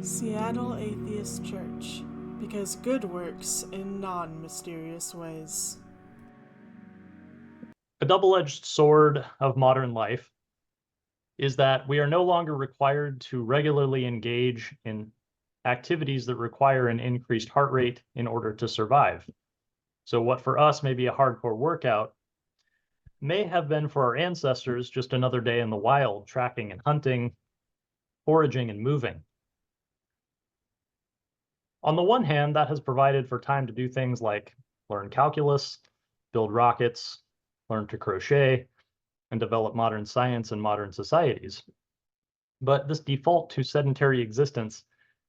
Seattle Atheist Church, because good works in non-mysterious ways. A double-edged sword of modern life is that we are no longer required to regularly engage in activities that require an increased heart rate in order to survive. So what for us may be a hardcore workout may have been for our ancestors just another day in the wild, tracking and hunting, foraging and moving. On the one hand, that has provided for time to do things like learn calculus, build rockets, learn to crochet, and develop modern science and modern societies. But this default to sedentary existence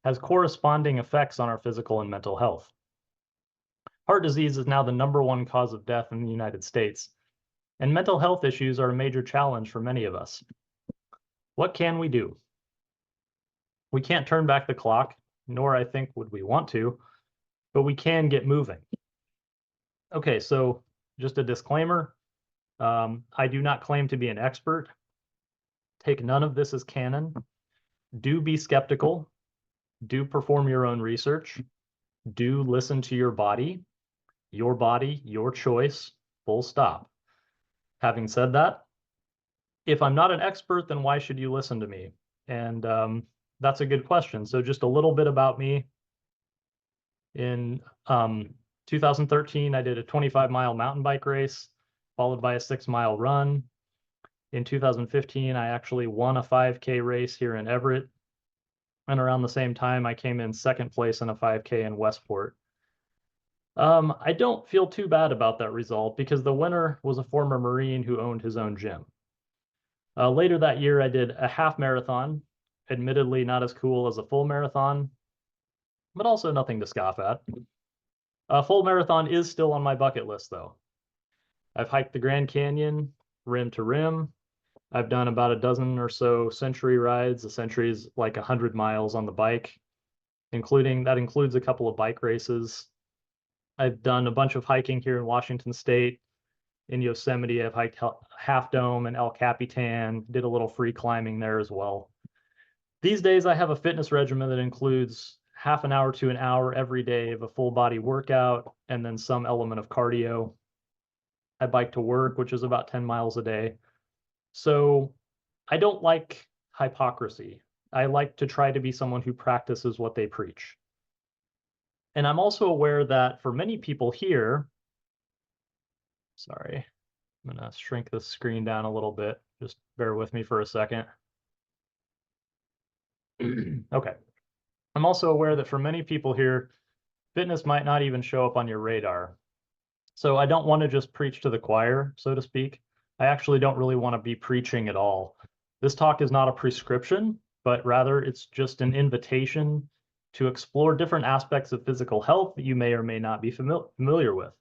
has corresponding effects on our physical and mental health. Heart disease is now the #1 cause of death in the United States, and mental health issues are a major challenge for many of us. What can we do? We can't turn back the clock, nor I think would we want to, but we can get moving. Okay, so just a disclaimer. I do not claim to be an expert. Take none of this as canon. Do be skeptical. Do perform your own research. Do listen to your body, your choice, full stop. Having said that, if I'm not an expert, then why should you listen to me? And that's a good question. So just a little bit about me. In 2013, I did a 25-mile mountain bike race, followed by a 6-mile run. In 2015, I actually won a 5K race here in Everett. And around the same time, I came in second place in a 5K in Westport. I don't feel too bad about that result because the winner was a former Marine who owned his own gym. Later that year, I did a half marathon, admittedly not as cool as a full marathon, but also nothing to scoff at. A full marathon is still on my bucket list, though. I've hiked the Grand Canyon, rim to rim. I've done about a dozen or so century rides. A century is like 100 miles on the bike, that includes a couple of bike races. I've done a bunch of hiking here in Washington State. In Yosemite, I've hiked Half Dome and El Capitan, did a little free climbing there as well. These days, I have a fitness regimen that includes half an hour to an hour every day of a full body workout and then some element of cardio. I bike to work, which is about 10 miles a day. So I don't like hypocrisy. I like to try to be someone who practices what they preach. And I'm also aware that for many people here, sorry, I'm going to shrink the screen down a little bit. Just bear with me for a second. Okay. I'm also aware that for many people here, fitness might not even show up on your radar. So I don't want to just preach to the choir, so to speak. I actually don't really want to be preaching at all. This talk is not a prescription, but rather it's just an invitation to explore different aspects of physical health that you may or may not be familiar with.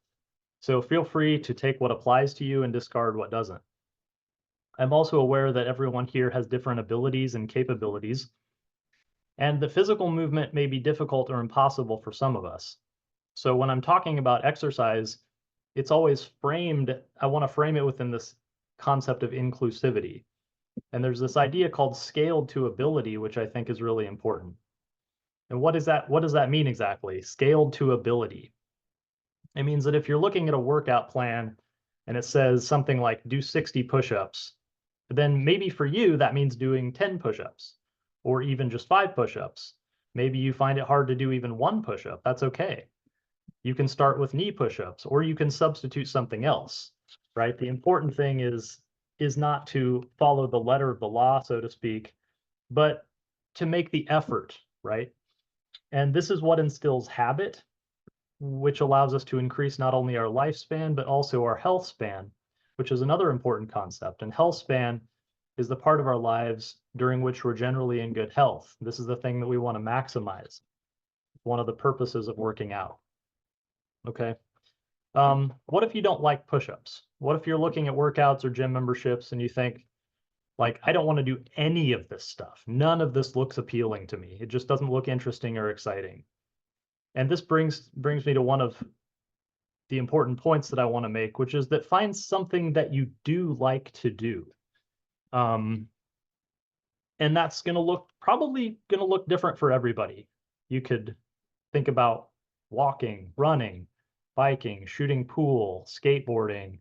So feel free to take what applies to you and discard what doesn't. I'm also aware that everyone here has different abilities and capabilities, and the physical movement may be difficult or impossible for some of us. So when I'm talking about exercise, it's always framed, I want to frame it within this concept of inclusivity. And there's this idea called scaled to ability, which I think is really important. And what does that mean exactly? Scaled to ability. It means that if you're looking at a workout plan and it says something like do 60 push-ups, then maybe for you that means doing 10 push-ups or even just 5 push-ups. Maybe you find it hard to do even 1 push-up. That's okay. You can start with knee push-ups, or you can substitute something else, right? The important thing is not to follow the letter of the law, so to speak, but to make the effort, right? And this is what instills habit, which allows us to increase not only our lifespan, but also our health span, which is another important concept. And health span is the part of our lives during which we're generally in good health. This is the thing that we want to maximize. One of the purposes of working out. Okay. What if you don't like push-ups? What if you're looking at workouts or gym memberships and you think, like, I don't want to do any of this stuff. None of this looks appealing to me. It just doesn't look interesting or exciting. And this brings me to one of the important points that I want to make, which is that find something that you do like to do. And that's probably going to look different for everybody. You could think about walking, running, biking, shooting pool, skateboarding,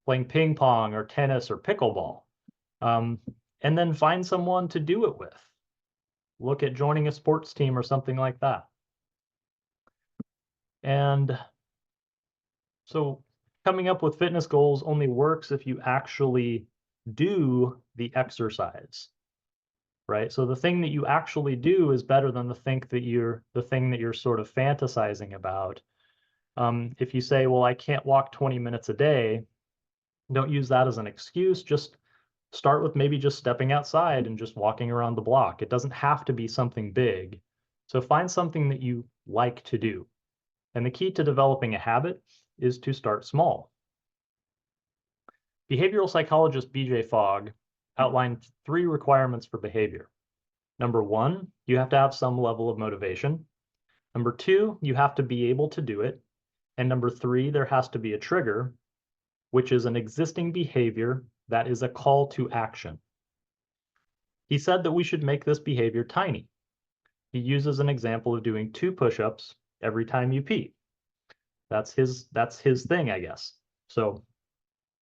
playing ping pong or tennis or pickleball. And then find someone to do it with. Look at joining a sports team or something like that. And so coming up with fitness goals only works if you actually do the exercise, right? So the thing that you actually do is better than the thing that you're sort of fantasizing about. If you say, well, I can't walk 20 minutes a day, don't use that as an excuse. Just start with maybe just stepping outside and just walking around the block. It doesn't have to be something big. So find something that you like to do. And the key to developing a habit is to start small. Behavioral psychologist BJ Fogg outlined 3 requirements for behavior. Number 1, you have to have some level of motivation. Number 2, you have to be able to do it. And number 3, there has to be a trigger, which is an existing behavior that is a call to action. He said that we should make this behavior tiny. He uses an example of doing 2 push-ups every time you pee. That's his thing, I guess. So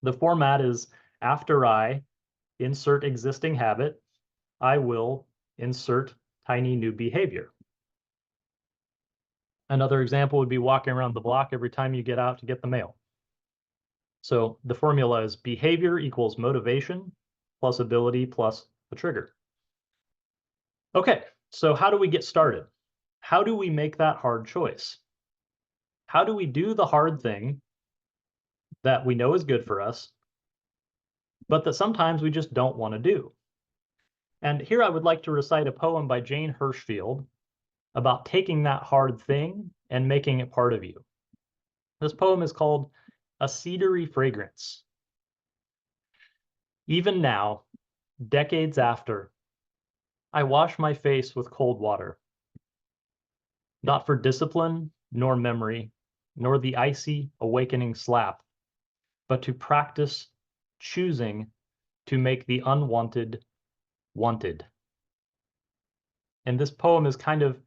the format is, after I insert existing habit, I will insert tiny new behavior. Another example would be walking around the block every time you get out to get the mail. So the formula is behavior equals motivation plus ability plus a trigger. Okay, so how do we get started? How do we make that hard choice? How do we do the hard thing that we know is good for us, but that sometimes we just don't want to do? And here I would like to recite a poem by Jane Hirschfield about taking that hard thing and making it part of you. This poem is called A Cedary Fragrance. Even now, decades after, I wash my face with cold water, not for discipline, nor memory, nor the icy awakening slap, but to practice choosing to make the unwanted wanted. And this poem is kind of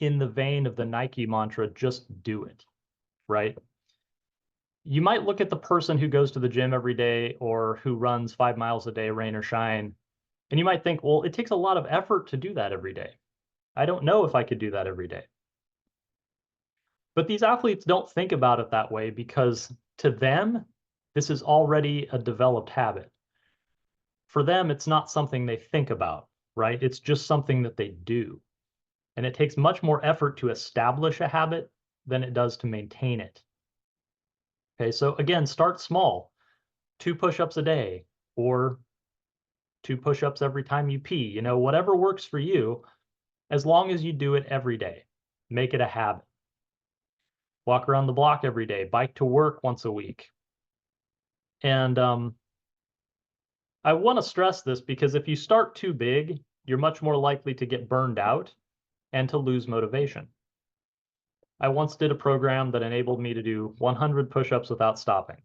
in the vein of the Nike mantra, just do it, right? You might look at the person who goes to the gym every day or who runs 5 miles a day, rain or shine, and you might think, well, it takes a lot of effort to do that every day. I don't know if I could do that every day. But these athletes don't think about it that way because to them, this is already a developed habit. For them, it's not something they think about, right? It's just something that they do. And it takes much more effort to establish a habit than it does to maintain it. Okay, so again, start small. 2 push-ups a day or 2 push-ups every time you pee, whatever works for you, as long as you do it every day. Make it a habit. Walk around the block every day, bike to work once a week. And I want to stress this because if you start too big, you're much more likely to get burned out and to lose motivation. I once did a program that enabled me to do 100 push-ups without stopping.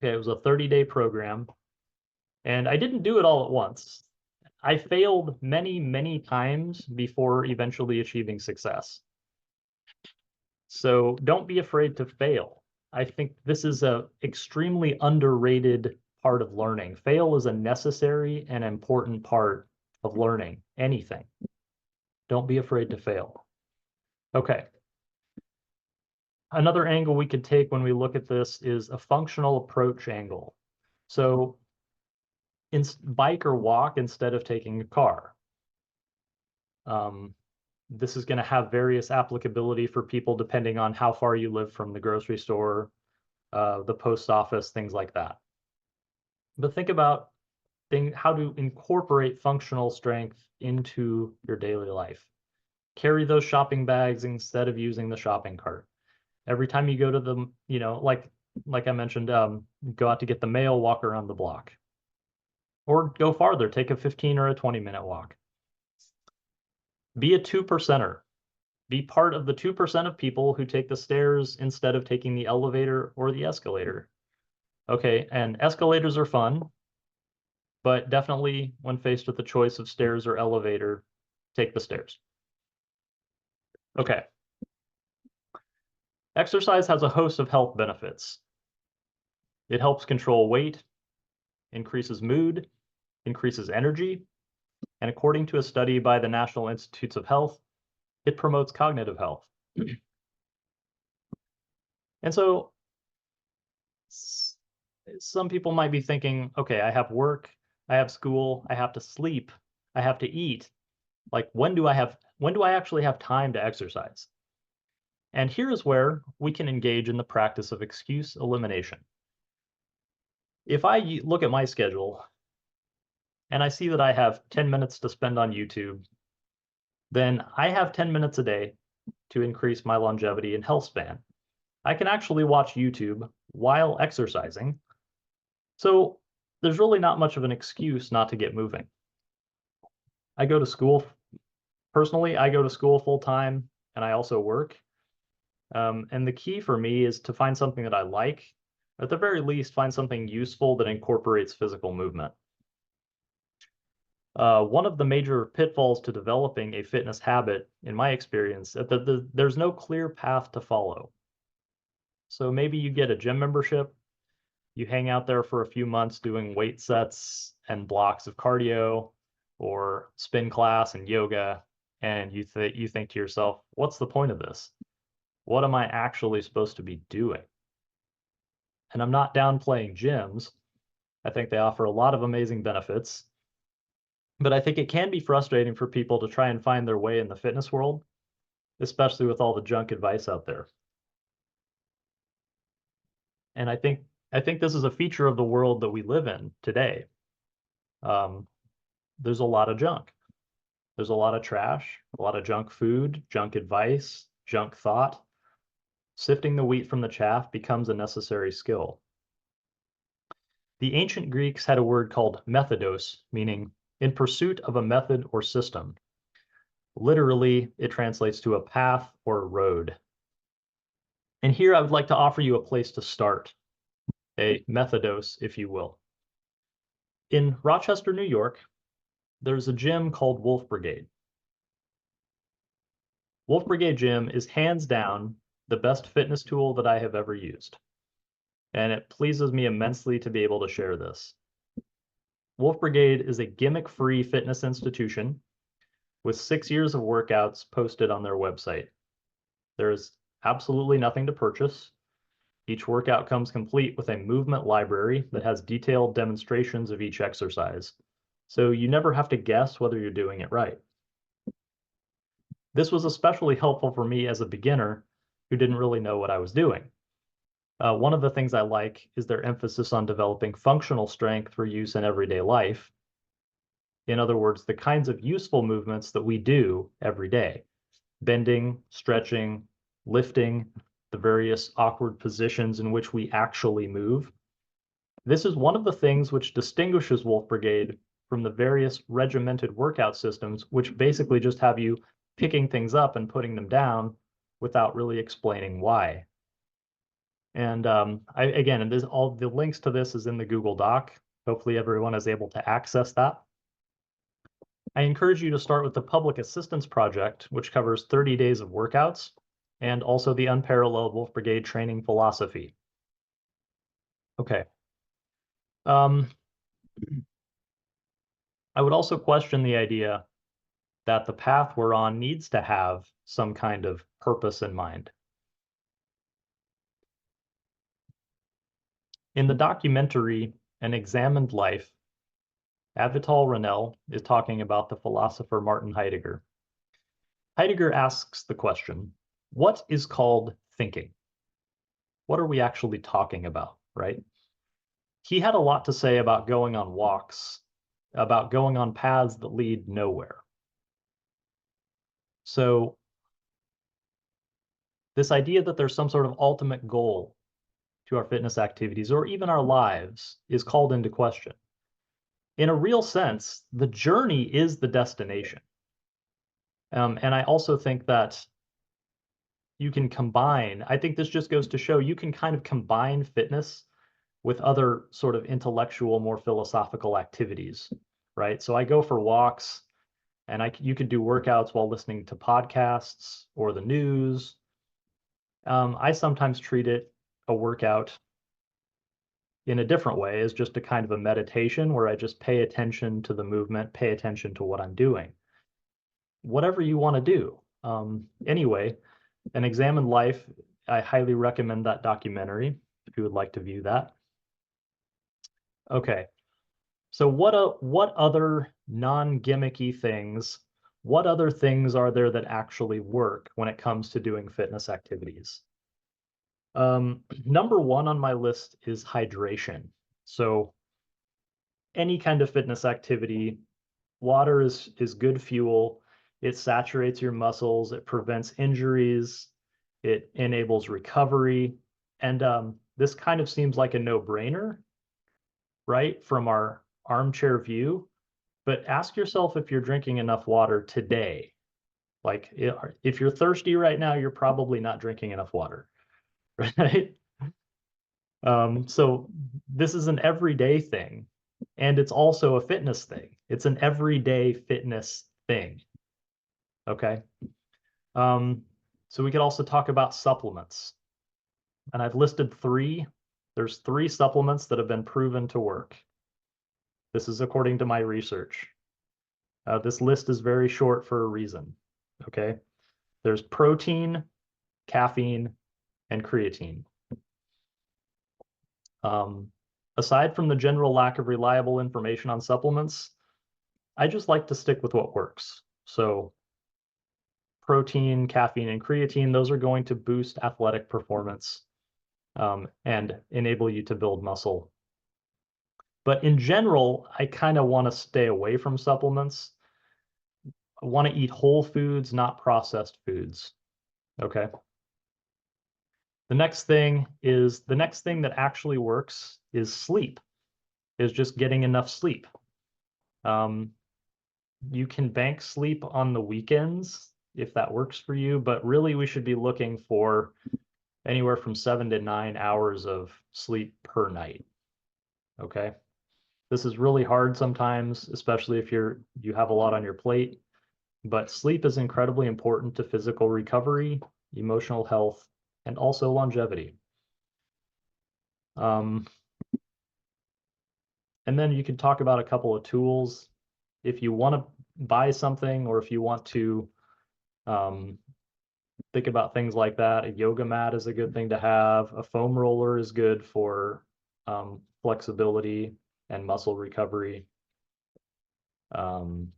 Okay, it was a 30-day program, and I didn't do it all at once. I failed many, many times before eventually achieving success. So don't be afraid to fail. I think this is an extremely underrated part of learning. Fail is a necessary and important part of learning anything. Don't be afraid to fail. Okay. Another angle we could take when we look at this is a functional approach angle. So bike or walk instead of taking a car. This is going to have various applicability for people depending on how far you live from the grocery store, the post office, things like that. But think about how to incorporate functional strength into your daily life. Carry those shopping bags instead of using the shopping cart. Every time you go to the, like I mentioned, go out to get the mail, walk around the block. Or go farther, take a 15 or a 20-minute walk. Be a 2%er. Be part of the 2% of people who take the stairs instead of taking the elevator or the escalator. Okay, and escalators are fun. but definitely when faced with the choice of stairs or elevator, take the stairs. Okay. Exercise has a host of health benefits. It helps control weight, increases mood, increases energy, and according to a study by the National Institutes of Health, it promotes cognitive health. And so some people might be thinking, okay, I have work, I have school, I have to sleep, I have to eat. Like when do I actually have time to exercise? And here is where we can engage in the practice of excuse elimination. If I look at my schedule and I see that I have 10 minutes to spend on YouTube, then I have 10 minutes a day to increase my longevity and health span. I can actually watch YouTube while exercising. So there's really not much of an excuse not to get moving. I go to school, personally, I go to school full time and I also work. And the key for me is to find something that I like, at the very least, find something useful that incorporates physical movement. One of the major pitfalls to developing a fitness habit, in my experience, there's no clear path to follow. So maybe you get a gym membership, you hang out there for a few months doing weight sets and blocks of cardio or spin class and yoga, and you think to yourself, what's the point of this? What am I actually supposed to be doing? And I'm not downplaying gyms. I think they offer a lot of amazing benefits. But I think it can be frustrating for people to try and find their way in the fitness world, especially with all the junk advice out there. And I think this is a feature of the world that we live in today. There's a lot of junk. There's a lot of trash, a lot of junk food, junk advice, junk thought. Sifting the wheat from the chaff becomes a necessary skill. The ancient Greeks had a word called methodos, meaning in pursuit of a method or system. Literally, it translates to a path or a road. And here I would like to offer you a place to start, a methodos, if you will. In Rochester, New York, there's a gym called Wolf Brigade. Wolf Brigade Gym is hands down the best fitness tool that I have ever used. And it pleases me immensely to be able to share this. Wolf Brigade is a gimmick-free fitness institution with 6 years of workouts posted on their website. There is absolutely nothing to purchase. Each workout comes complete with a movement library that has detailed demonstrations of each exercise. So you never have to guess whether you're doing it right. This was especially helpful for me as a beginner who didn't really know what I was doing. One of the things I like is their emphasis on developing functional strength for use in everyday life. In other words, the kinds of useful movements that we do every day. Bending, stretching, lifting, the various awkward positions in which we actually move. This is one of the things which distinguishes Wolf Brigade from the various regimented workout systems, which basically just have you picking things up and putting them down without really explaining why. And and all the links to this is in the Google Doc. Hopefully everyone is able to access that. I encourage you to start with the Public Assistance Project, which covers 30 days of workouts, and also the Unparalleled Wolf Brigade Training Philosophy. Okay. I would also question the idea that the path we're on needs to have some kind of purpose in mind. In the documentary An Examined Life, Avital Ronell is talking about the philosopher Martin Heidegger. Heidegger asks the question, what is called thinking? What are we actually talking about, right? He had a lot to say about going on walks, about going on paths that lead nowhere. So this idea that there's some sort of ultimate goal to our fitness activities or even our lives is called into question. In a real sense, the journey is the destination. And I also think that you can combine, I think this just goes to show you can kind of combine fitness with other sort of intellectual, more philosophical activities, right? So I go for walks, and you could do workouts while listening to podcasts or the news. I sometimes treat it a workout in a different way, as just a kind of a meditation where I just pay attention to the movement, pay attention to what I'm doing. Whatever you want to do. Anyway, An Examined Life, I highly recommend that documentary if you would like to view that. Okay, so what other non-gimmicky things, what other things are there that actually work when it comes to doing fitness activities? Number one on my list is hydration. So any kind of fitness activity, water is good fuel. It saturates your muscles. It prevents injuries. It enables recovery. And this kind of seems like a no-brainer, right, from our armchair view. But ask yourself if you're drinking enough water today. Like if you're thirsty right now, you're probably not drinking enough water, right? So this is an everyday thing, and it's also a fitness thing. It's an everyday fitness thing. Okay. So we could also talk about supplements. And I've listed three. There's three supplements that have been proven to work. This is according to my research. This list is very short for a reason. Okay. There's protein, caffeine, and creatine. Aside from the general lack of reliable information on supplements, I just like to stick with what works. So protein, caffeine, and creatine, those are going to boost athletic performance and enable you to build muscle. But in general, I kind of want to stay away from supplements. I want to eat whole foods, not processed foods. Okay. The next thing that actually works is sleep, is just getting enough sleep. You can bank sleep on the weekends if that works for you, but really we should be looking for anywhere from 7 to 9 hours of sleep per night. Okay. This is really hard sometimes, especially if you have a lot on your plate, but sleep is incredibly important to physical recovery, emotional health, and also longevity. And then you can talk about a couple of tools. If you want to buy something, or if you want to think about things like that, a yoga mat is a good thing to have. A foam roller is good for flexibility and muscle recovery. And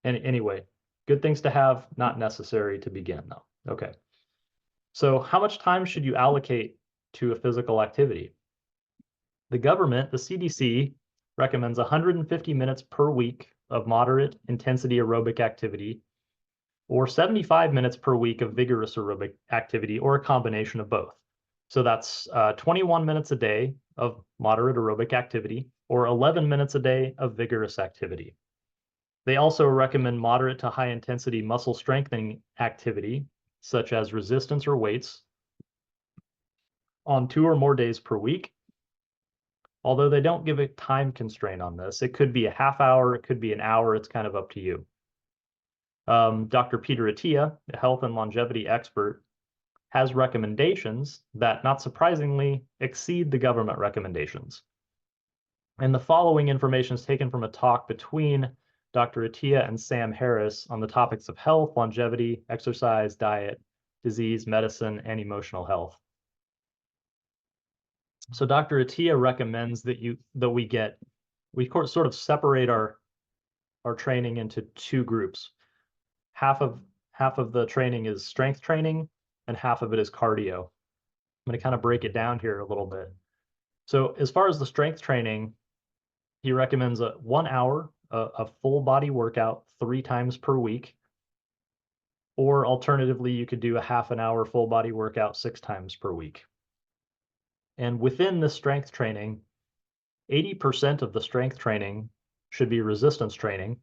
anyway, good things to have, not necessary to begin though. Okay. So how much time should you allocate to a physical activity? The government, the CDC, recommends 150 minutes per week of moderate intensity aerobic activity, or 75 minutes per week of vigorous aerobic activity, or a combination of both. So that's 21 minutes a day of moderate aerobic activity, or 11 minutes a day of vigorous activity. They also recommend moderate to high intensity muscle strengthening activity, such as resistance or weights, on 2 or more days per week. Although they don't give a time constraint on this. It could be a half hour, it could be an hour, it's kind of up to you. Dr. Peter Attia, a health and longevity expert, has recommendations that, not surprisingly, exceed the government recommendations. And the following information is taken from a talk between Dr. Attia and Sam Harris on the topics of health, longevity, exercise, diet, disease, medicine, and emotional health. So Dr. Attia recommends that we sort of separate our training into two groups. Half of the training is strength training, and half of it is cardio. I'm going to kind of break it down here a little bit. So as far as the strength training, he recommends 1 hour of full body workout 3 times per week. Or alternatively, you could do a half an hour full body workout 6 times per week. And within the strength training, 80% of the strength training should be resistance training,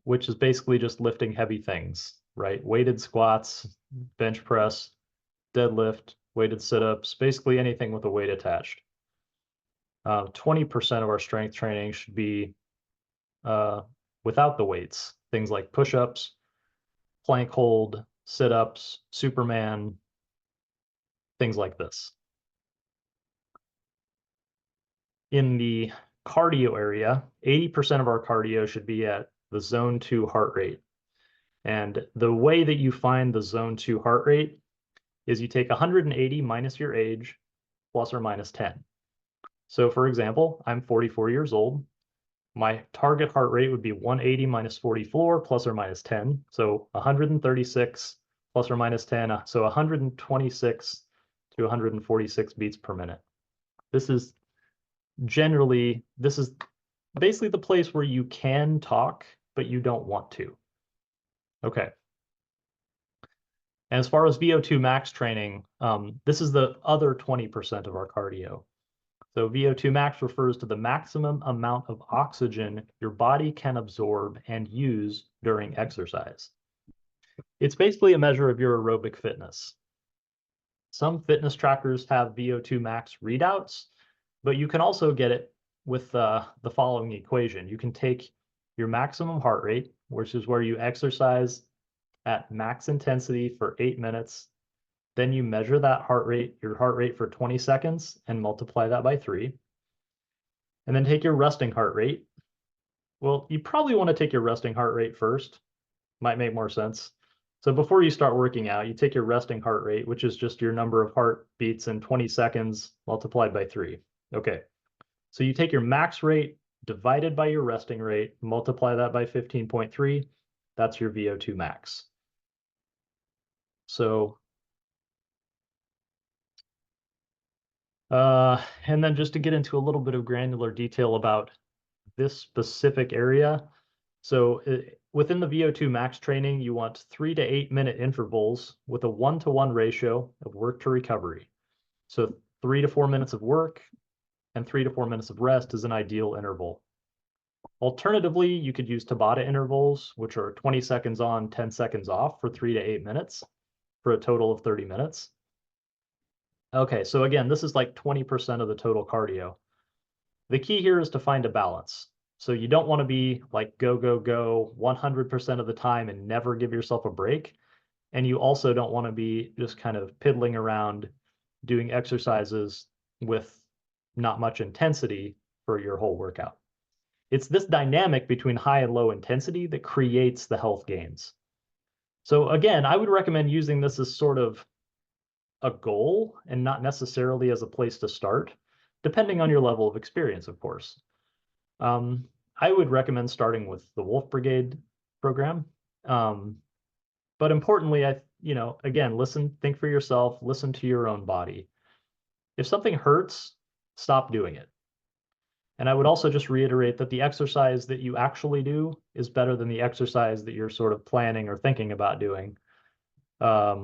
which is basically just lifting heavy things, right? Weighted squats, bench press, deadlift, weighted sit-ups, basically anything with a weight attached. 20% of our strength training should be without the weights, things like push-ups, plank hold, sit-ups, Superman, things like this. In the cardio area, 80% of our cardio should be at the zone 2 heart rate. And the way that you find the zone 2 heart rate is you take 180 minus your age plus or minus 10. So for example, I'm 44 years old. My target heart rate would be 180 minus 44 plus or minus 10. So 136 plus or minus 10. So 126 to 146 beats per minute. This is basically the place where you can talk, but you don't want to. Okay. And as far as VO2 max training, this is the other 20% of our cardio. So VO2 max refers to the maximum amount of oxygen your body can absorb and use during exercise. It's basically a measure of your aerobic fitness. Some fitness trackers have VO2 max readouts, but you can also get it with the following equation. You can take your maximum heart rate, which is where you exercise at max intensity for 8 minutes. Then you measure that your heart rate for 20 seconds and multiply that by 3. And then take your resting heart rate. Well, you probably want to take your resting heart rate first. Might make more sense. So before you start working out, you take your resting heart rate, which is just your number of heartbeats in 20 seconds multiplied by 3. Okay. So you take your max rate divided by your resting rate, multiply that by 15.3. That's your VO2 max. So and then just to get into a little bit of granular detail about this specific area. So within the VO2 max training, you want 3 to 8 minute intervals with a 1-to-1 ratio of work to recovery. So 3 to 4 minutes of work and 3 to 4 minutes of rest is an ideal interval. Alternatively, you could use Tabata intervals, which are 20 seconds on, 10 seconds off for 3 to 8 minutes for a total of 30 minutes. Okay, so again, this is like 20% of the total cardio. The key here is to find a balance. So you don't want to be like go, go, go 100% of the time and never give yourself a break. And you also don't want to be just kind of piddling around doing exercises with not much intensity for your whole workout. It's this dynamic between high and low intensity that creates the health gains. So again, I would recommend using this as sort of a goal and not necessarily as a place to start, depending on your level of experience, of course. I would recommend starting with the Wolf Brigade program. But importantly, again, think for yourself, listen to your own body. If something hurts, stop doing it. And I would also just reiterate that the exercise that you actually do is better than the exercise that you're sort of planning or thinking about doing. I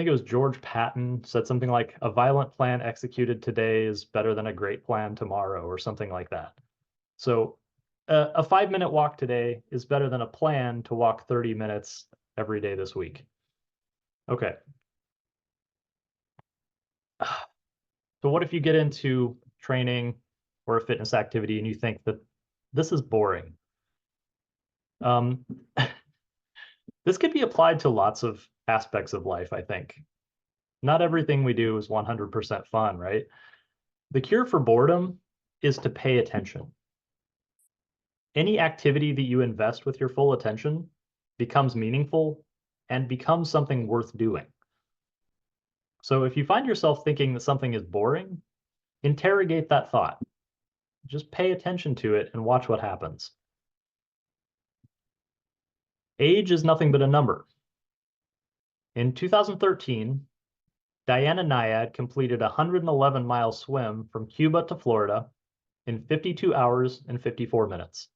think it was George Patton said something like, a violent plan executed today is better than a great plan tomorrow, or something like that. So a 5-minute walk today is better than a plan to walk 30 minutes every day this week. Okay. So what if you get into training or a fitness activity and you think that this is boring? This could be applied to lots of aspects of life, I think. Not everything we do is 100% fun, right? The cure for boredom is to pay attention. Any activity that you invest with your full attention becomes meaningful and becomes something worth doing. So if you find yourself thinking that something is boring, interrogate that thought. Just pay attention to it and watch what happens. Age is nothing but a number. In 2013, Diana Nyad completed a 111-mile swim from Cuba to Florida in 52 hours and 54 minutes.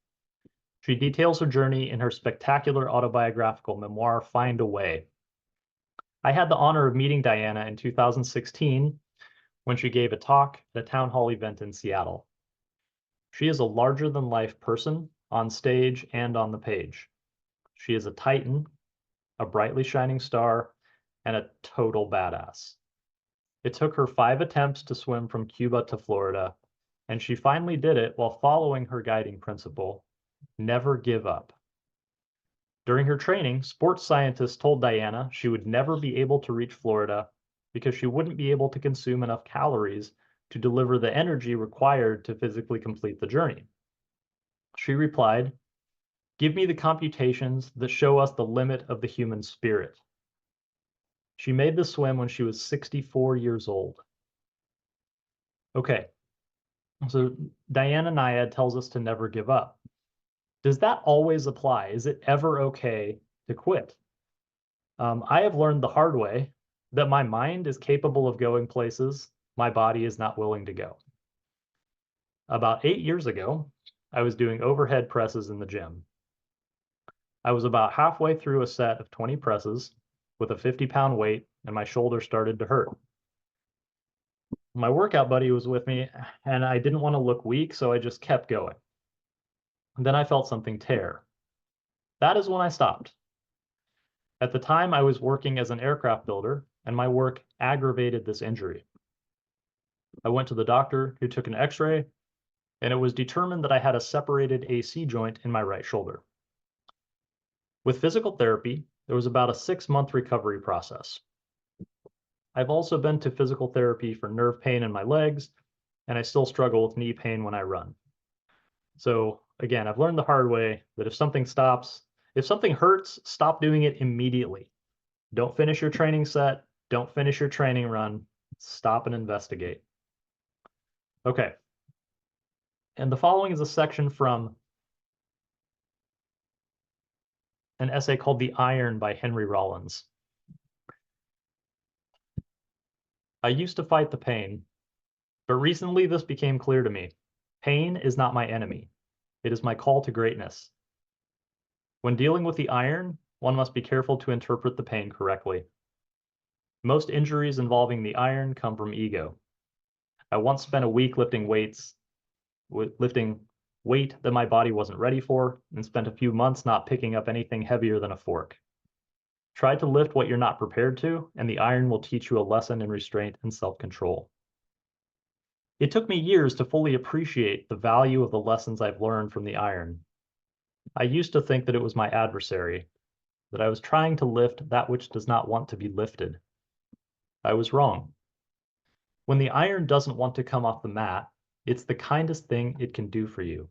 She details her journey in her spectacular autobiographical memoir, Find a Way. I had the honor of meeting Diana in 2016 when she gave a talk at a town hall event in Seattle. She is a larger-than-life person on stage and on the page. She is a titan, a brightly shining star, and a total badass. It took her 5 attempts to swim from Cuba to Florida, and she finally did it while following her guiding principle: never give up. During her training, sports scientists told Diana she would never be able to reach Florida because she wouldn't be able to consume enough calories to deliver the energy required to physically complete the journey. She replied, "Give me the computations that show us the limit of the human spirit." She made the swim when she was 64 years old. Okay, so Diana Nyad tells us to never give up. Does that always apply? Is it ever okay to quit? I have learned the hard way that my mind is capable of going places my body is not willing to go. About 8 years ago, I was doing overhead presses in the gym. I was about halfway through a set of 20 presses with a 50-pound weight, and my shoulder started to hurt. My workout buddy was with me, and I didn't want to look weak, so I just kept going. And then I felt something tear. That is when I stopped. At the time, I was working as an aircraft builder, and my work aggravated this injury. I went to the doctor, who took an x-ray, and it was determined that I had a separated AC joint in my right shoulder. With physical therapy, there was about a 6-month recovery process. I've also been to physical therapy for nerve pain in my legs, and I still struggle with knee pain when I run. So again, I've learned the hard way that if something hurts, stop doing it immediately. Don't finish your training set. Don't finish your training run. Stop and investigate. Okay. And the following is a section from an essay called The Iron by Henry Rollins. I used to fight the pain, but recently this became clear to me. Pain is not my enemy. It is my call to greatness. When dealing with the iron, one must be careful to interpret the pain correctly. Most injuries involving the iron come from ego. I once spent a week lifting weight that my body wasn't ready for, and spent a few months not picking up anything heavier than a fork. Try to lift what you're not prepared to, and the iron will teach you a lesson in restraint and self-control. It took me years to fully appreciate the value of the lessons I've learned from the iron. I used to think that it was my adversary, that I was trying to lift that which does not want to be lifted. I was wrong. When the iron doesn't want to come off the mat, it's the kindest thing it can do for you.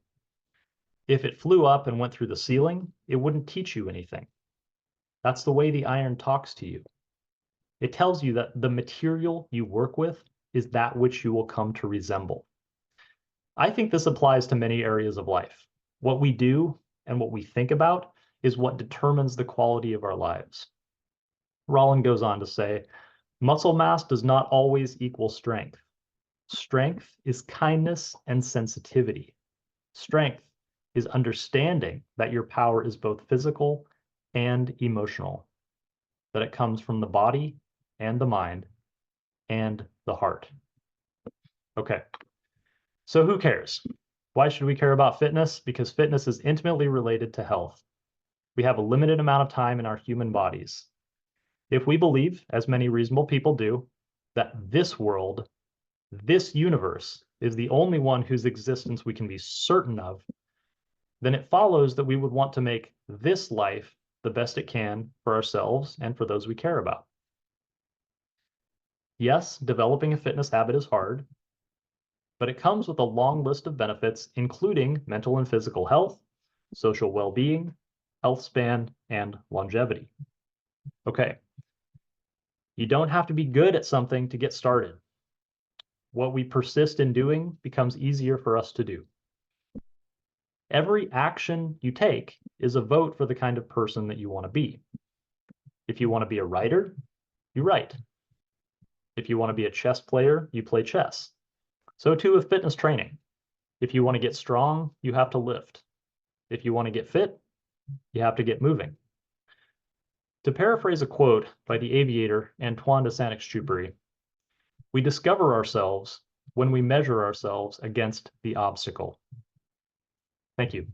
If it flew up and went through the ceiling, it wouldn't teach you anything. That's the way the iron talks to you. It tells you that the material you work with is that which you will come to resemble. I think this applies to many areas of life. What we do and what we think about is what determines the quality of our lives. Rollin goes on to say, muscle mass does not always equal strength. Strength is kindness and sensitivity. Strength is understanding that your power is both physical and emotional, that it comes from the body and the mind and the heart. Okay, so who cares? Why should we care about fitness? Because fitness is intimately related to health. We have a limited amount of time in our human bodies. If we believe, as many reasonable people do, that this world, this universe, is the only one whose existence we can be certain of, then it follows that we would want to make this life the best it can for ourselves and for those we care about. Yes, developing a fitness habit is hard, but it comes with a long list of benefits, including mental and physical health, social well-being, health span, and longevity. Okay, you don't have to be good at something to get started. What we persist in doing becomes easier for us to do. Every action you take is a vote for the kind of person that you want to be. If you want to be a writer, you write. If you want to be a chess player, you play chess. So too with fitness training. If you want to get strong, you have to lift. If you want to get fit, you have to get moving. To paraphrase a quote by the aviator Antoine de Saint-Exupéry, we discover ourselves when we measure ourselves against the obstacle. Thank you.